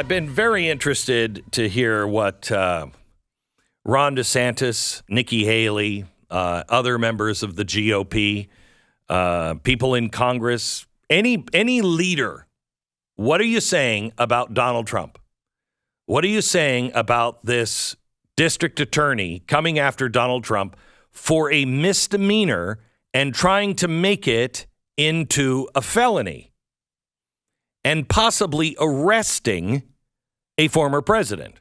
I've been very interested to hear what Ron DeSantis, Nikki Haley, other members of the GOP, people in Congress, any leader, what are you saying about Donald Trump? What are you saying about this district attorney coming after Donald Trump for a misdemeanor and trying to make it into a felony and possibly arresting a former president?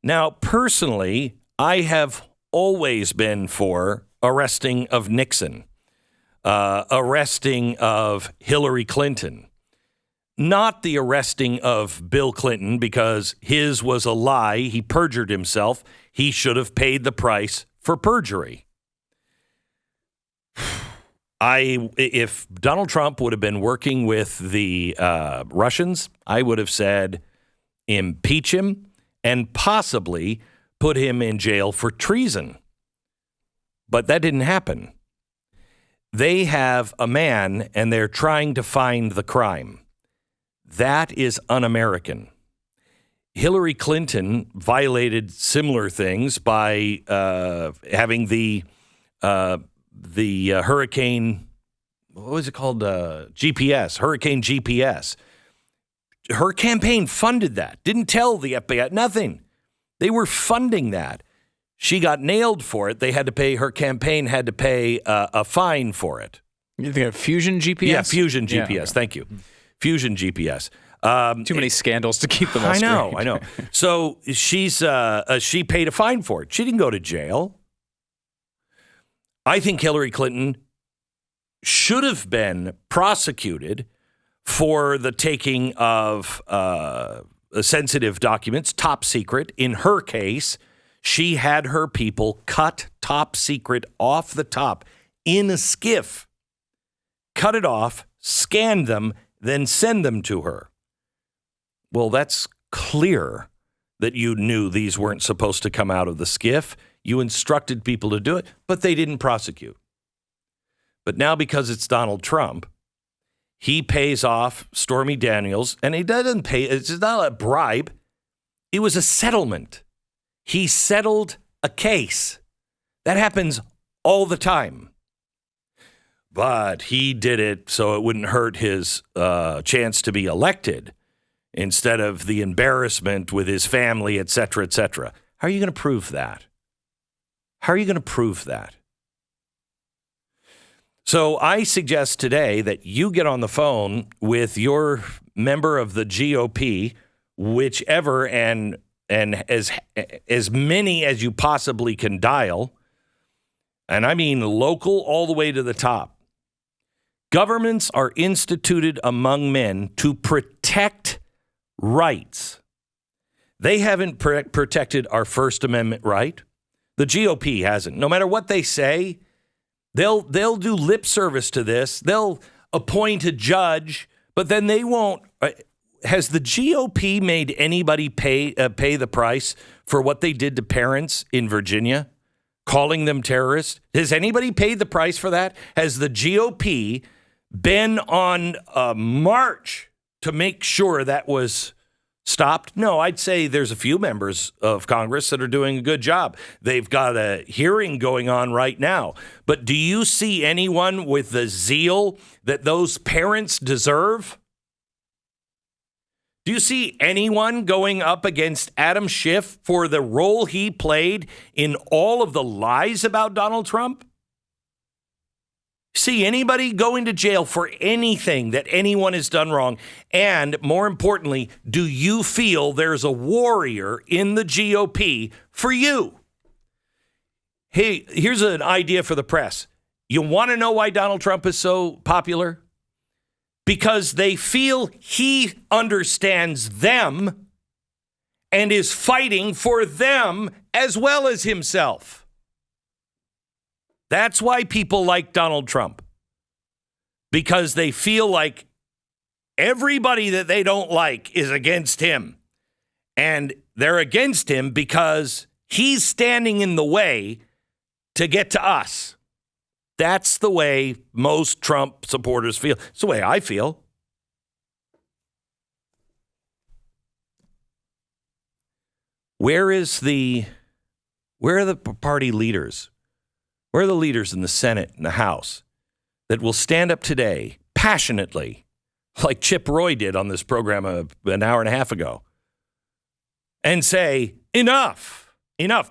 Now, personally, I have always been for arresting of Nixon, arresting of Hillary Clinton, not the arresting of Bill Clinton because his was a lie. He perjured himself. He should have paid the price for perjury. If Donald Trump would have been working with the Russians, I would have said impeach him and possibly put him in jail for treason. But that didn't happen. They have a man and they're trying to find the crime. That is un-American. Hillary Clinton violated similar things by having the hurricane, what was it called? GPS, Hurricane GPS. Her campaign funded that. Didn't tell the FBI, nothing. They were funding that. She got nailed for it. They had to pay, her campaign had to pay a fine for it. You think of Fusion GPS? Yeah, Fusion GPS. Yeah, okay. Thank you. Fusion GPS. Too many scandals to keep them all straight. I know. So she paid a fine for it. She didn't go to jail. I think Hillary Clinton should have been prosecuted for the taking of sensitive documents, top secret. In her case, she had her people cut top secret off the top in a skiff, cut it off, scan them, then send them to her. Well, that's clear that you knew these weren't supposed to come out of the skiff. You instructed people to do it, but they didn't prosecute. But now because it's Donald Trump, he pays off Stormy Daniels, and he doesn't pay. It's not a bribe. It was a settlement. He settled a case. That happens all the time. But he did it so it wouldn't hurt his chance to be elected instead of the embarrassment with his family, et cetera, et cetera. How are you going to prove that? How are you going to prove that? So I suggest today that you get on the phone with your member of the GOP, whichever, and as many as you possibly can dial, and I mean local all the way to the top. Governments are instituted among men to protect rights. They haven't protected our First Amendment right. The GOP hasn't. No matter what they say, they'll do lip service to this. They'll appoint a judge, but then they won't. Has the GOP made anybody pay the price for what they did to parents in Virginia, calling them terrorists? Has anybody paid the price for that? Has the GOP been on a march to make sure that was stopped? No, I'd say there's a few members of Congress that are doing a good job. They've got a hearing going on right now. But do you see anyone with the zeal that those parents deserve? Do you see anyone going up against Adam Schiff for the role he played in all of the lies about Donald Trump? See anybody going to jail for anything that anyone has done wrong? And more importantly, do you feel there's a warrior in the GOP for you? Hey, here's an idea for the press. You want to know why Donald Trump is so popular? Because they feel he understands them and is fighting for them as well as himself. That's why people like Donald Trump, because they feel like everybody that they don't like is against him. And they're against him because he's standing in the way to get to us. That's the way most Trump supporters feel. It's the way I feel. Where are the party leaders? Where are the leaders in the Senate and the House that will stand up today passionately, like Chip Roy did on this program an hour and a half ago, and say, enough,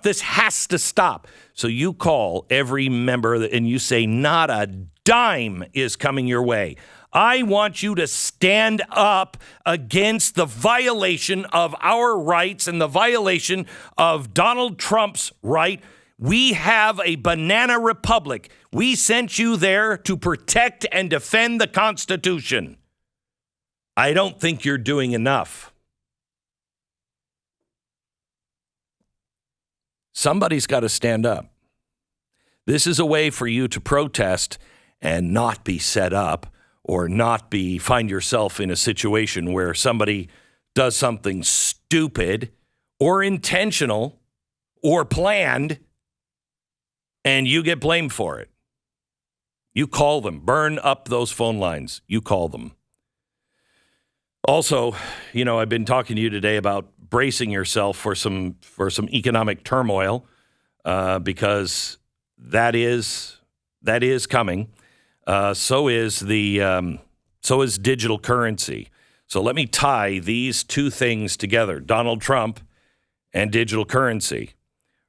this has to stop. So you call every member and you say, not a dime is coming your way. I want you to stand up against the violation of our rights and the violation of Donald Trump's right. We have a banana republic. We sent you there to protect and defend the Constitution. I don't think you're doing enough. Somebody's got to stand up. This is a way for you to protest and not be set up or find yourself in a situation where somebody does something stupid or intentional or planned and you get blamed for it. You call them. Burn up those phone lines. You call them. Also, I've been talking to you today about bracing yourself for some economic turmoil because that is coming. So is digital currency. So let me tie these two things together: Donald Trump and digital currency.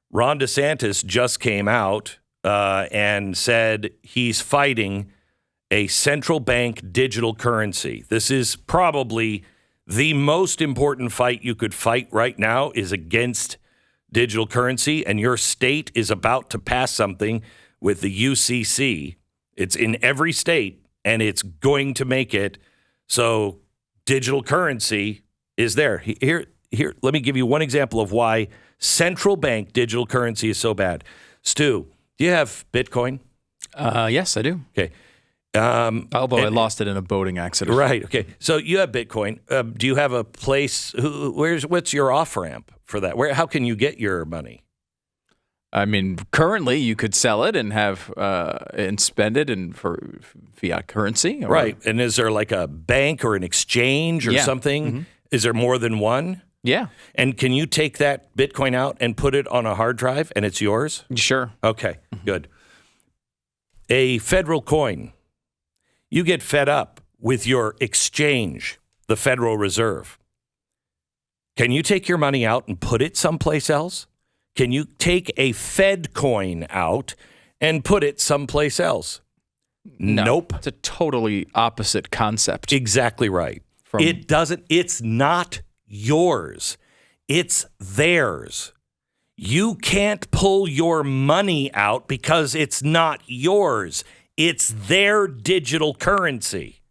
Ron DeSantis just came out and said he's fighting a central bank digital currency. This is probably the most important fight you could fight right now, is against digital currency. And your state is about to pass something with the UCC. It's in every state, and it's going to make it so digital currency is there. Here, let me give you one example of why central bank digital currency is so bad. Stu, do you have Bitcoin? Yes, I do. Okay. Although I lost it in a boating accident. Right. Okay. So you have Bitcoin. Do you have a place? What's your off ramp for that? How can you get your money? I mean, currently you could sell it and have and spend it for fiat currency. Right. And is there like a bank or an exchange or something? Mm-hmm. Is there more than one? Yeah. And can you take that Bitcoin out and put it on a hard drive and it's yours? Sure. Okay. Good. A federal coin. You get fed up with your exchange, the Federal Reserve. Can you take your money out and put it someplace else? Can you take a Fed coin out and put it someplace else? No, nope. It's a totally opposite concept. Exactly right. It's not yours. It's theirs. You can't pull your money out because it's not yours. It's their digital currency.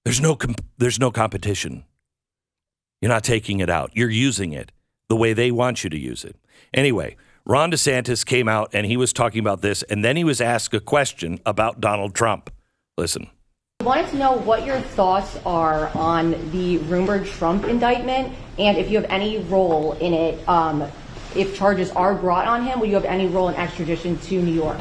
There's no competition. You're not taking it out. You're using it the way they want you to use it. Anyway, Ron DeSantis came out and he was talking about this, and then he was asked a question about Donald Trump. Listen. I wanted to know what your thoughts are on the rumored Trump indictment, and if you have any role in it. If charges are brought on him, will you have any role in extradition to New York?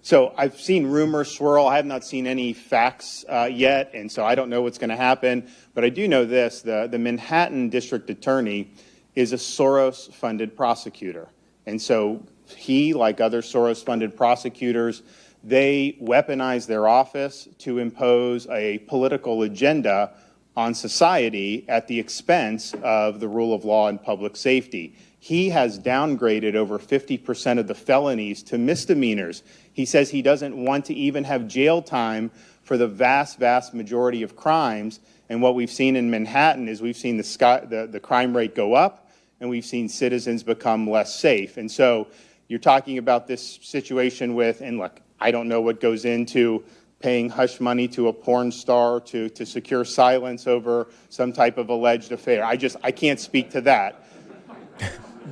So I've seen rumors swirl. I have not seen any facts yet, and so I don't know what's going to happen. But I do know this: the Manhattan District Attorney is a Soros-funded prosecutor. And so he, like other Soros-funded prosecutors, they weaponize their office to impose a political agenda on society at the expense of the rule of law and public safety. He has downgraded over 50% of the felonies to misdemeanors. He says he doesn't want to even have jail time for the vast, vast majority of crimes. And what we've seen in Manhattan is we've seen the crime rate go up, and we've seen citizens become less safe. And so you're talking about this situation with, and look, I don't know what goes into paying hush money to a porn star to secure silence over some type of alleged affair. I can't speak to that.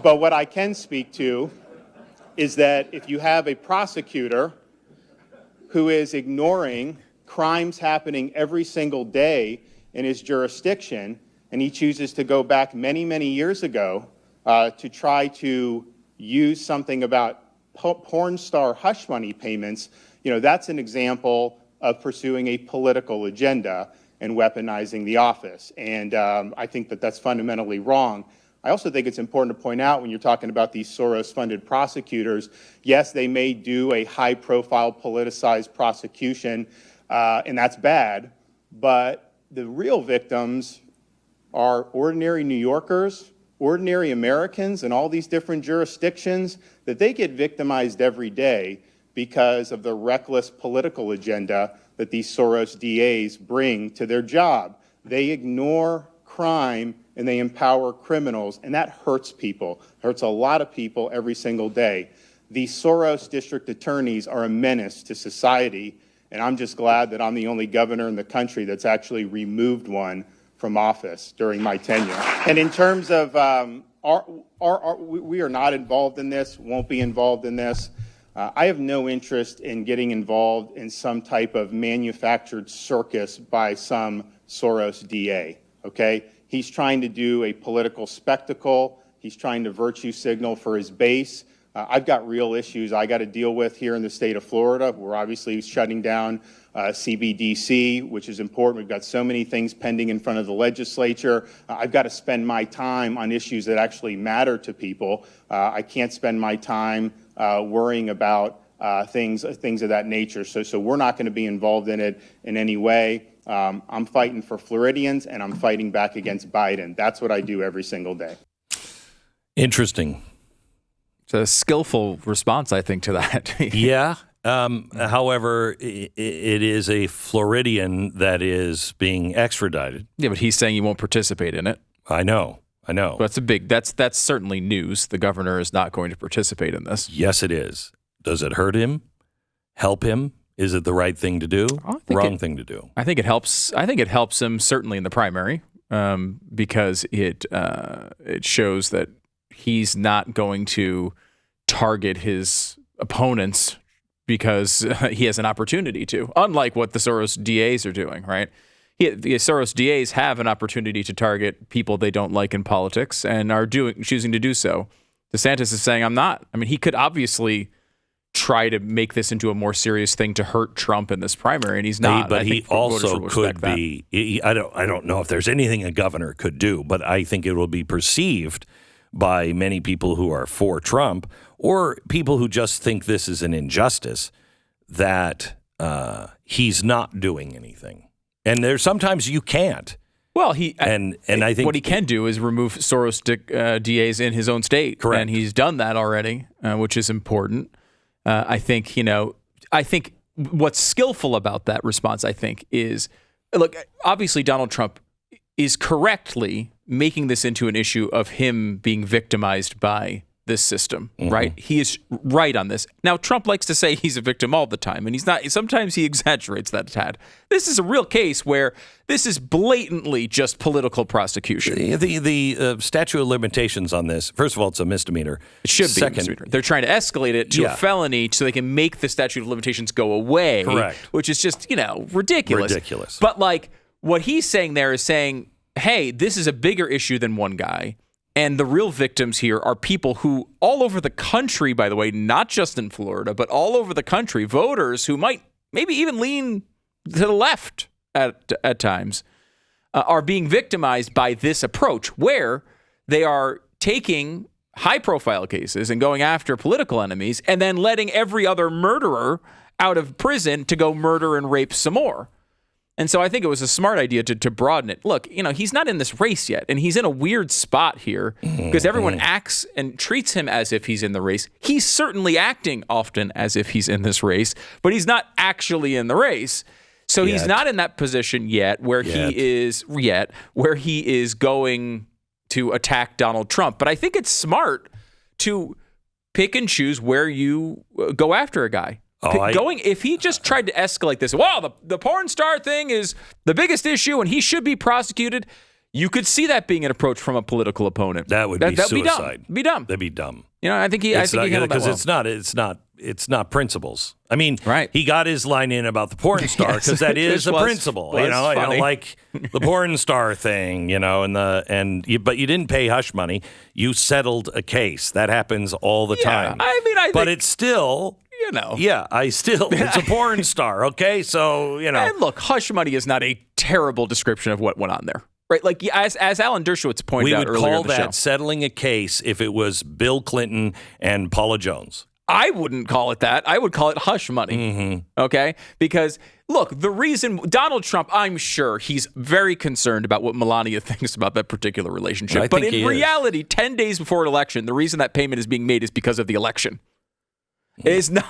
But what I can speak to is that if you have a prosecutor who is ignoring crimes happening every single day in his jurisdiction, and he chooses to go back many, many years ago to try to use something about porn star hush money payments, that's an example of pursuing a political agenda and weaponizing the office. And I think that that's fundamentally wrong. I also think it's important to point out when you're talking about these Soros-funded prosecutors, yes, they may do a high-profile politicized prosecution, and that's bad, but the real victims are ordinary New Yorkers, ordinary Americans in all these different jurisdictions, that they get victimized every day because of the reckless political agenda that these Soros DAs bring to their job. They ignore crime and they empower criminals, and that hurts people, hurts a lot of people every single day. These Soros district attorneys are a menace to society, and I'm just glad that I'm the only governor in the country that's actually removed one from office during my tenure. And in terms of, we are not involved in this, won't be involved in this. I have no interest in getting involved in some type of manufactured circus by some Soros DA, okay? He's trying to do a political spectacle. He's trying to virtue signal for his base. I've got real issues I got to deal with here in the state of Florida. We're obviously shutting down CBDC, which is important. We've got so many things pending in front of the legislature. I've got to spend my time on issues that actually matter to people. I can't spend my time worrying about things of that nature. So we're not going to be involved in it in any way. I'm fighting for Floridians, and I'm fighting back against Biden. That's what I do every single day. Interesting. It's a skillful response, I think, to that. Yeah. However, it is a Floridian that is being extradited. Yeah, but he's saying he won't participate in it. I know. But that's certainly news. The governor is not going to participate in this. Yes, it is. Does it hurt him? Help him? Is it the right thing to do? Wrong thing to do? I think it helps. I think it helps him certainly in the primary because it shows that he's not going to target his opponents because he has an opportunity to, unlike what the Soros DAs are doing, right? The Soros DAs have an opportunity to target people they don't like in politics and are choosing to do so. DeSantis is saying, I'm not. I mean, he could obviously try to make this into a more serious thing to hurt Trump in this primary, and he's not. But he also could be. I don't know if there's anything a governor could do, but I think it will be perceived by many people who are for Trump or people who just think this is an injustice that he's not doing anything. And there's sometimes you can't. Well, I think what he can do is remove Soros DAs in his own state. Correct. And he's done that already, which is important. I think what's skillful about that response, I think, is, look, obviously Donald Trump is correctly making this into an issue of him being victimized by this system, right? He is right on this. Now, Trump likes to say he's a victim all the time, and he's not. Sometimes he exaggerates that a tad. This is a real case where this is blatantly just political prosecution. The statute of limitations on this, first of all, it's a misdemeanor. It should be a misdemeanor. They're trying to escalate it to a felony so they can make the statute of limitations go away. Correct. Which is just, ridiculous. Ridiculous. But like what he's saying there is saying, hey, this is a bigger issue than one guy. And the real victims here are people who all over the country, by the way, not just in Florida, but all over the country, voters who might maybe even lean to the left at times, are being victimized by this approach where they are taking high-profile cases and going after political enemies and then letting every other murderer out of prison to go murder and rape some more. And so I think it was a smart idea to broaden it. Look, he's not in this race yet, and he's in a weird spot here because everyone acts and treats him as if he's in the race. He's certainly acting often as if he's in this race, but he's not actually in the race. So he's not in that position yet where he is going to attack Donald Trump. But I think it's smart to pick and choose where you go after a guy. If he just tried to escalate this, the porn star thing is the biggest issue and he should be prosecuted, you could see that being an approach from a political opponent. That would be suicide. Be dumb. That'd be dumb. I think he handled that well. Because it's not principles. I mean, right. He got his line in about the porn star because that is a principle. I don't like the porn star thing, but you didn't pay hush money. You settled a case. That happens all the time. But it's still. It's a porn star, okay? So, And look, hush money is not a terrible description of what went on there. Right, like as Alan Dershowitz pointed out earlier We would call in the show. that settling a case if it was Bill Clinton and Paula Jones. I wouldn't call it that. I would call it hush money. Okay? Because, look, the reason Donald Trump, I'm sure he's very concerned about what Melania thinks about that particular relationship. I But think in he is. reality, 10 days before an election, the reason that payment is being made is because of the election. It is not,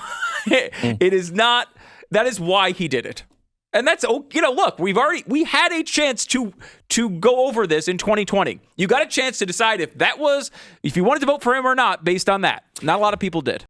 it is not, that is why he did it. And that's, look, we had a chance to go over this in 2020. You got a chance to decide if you wanted to vote for him or not based on that. Not a lot of people did.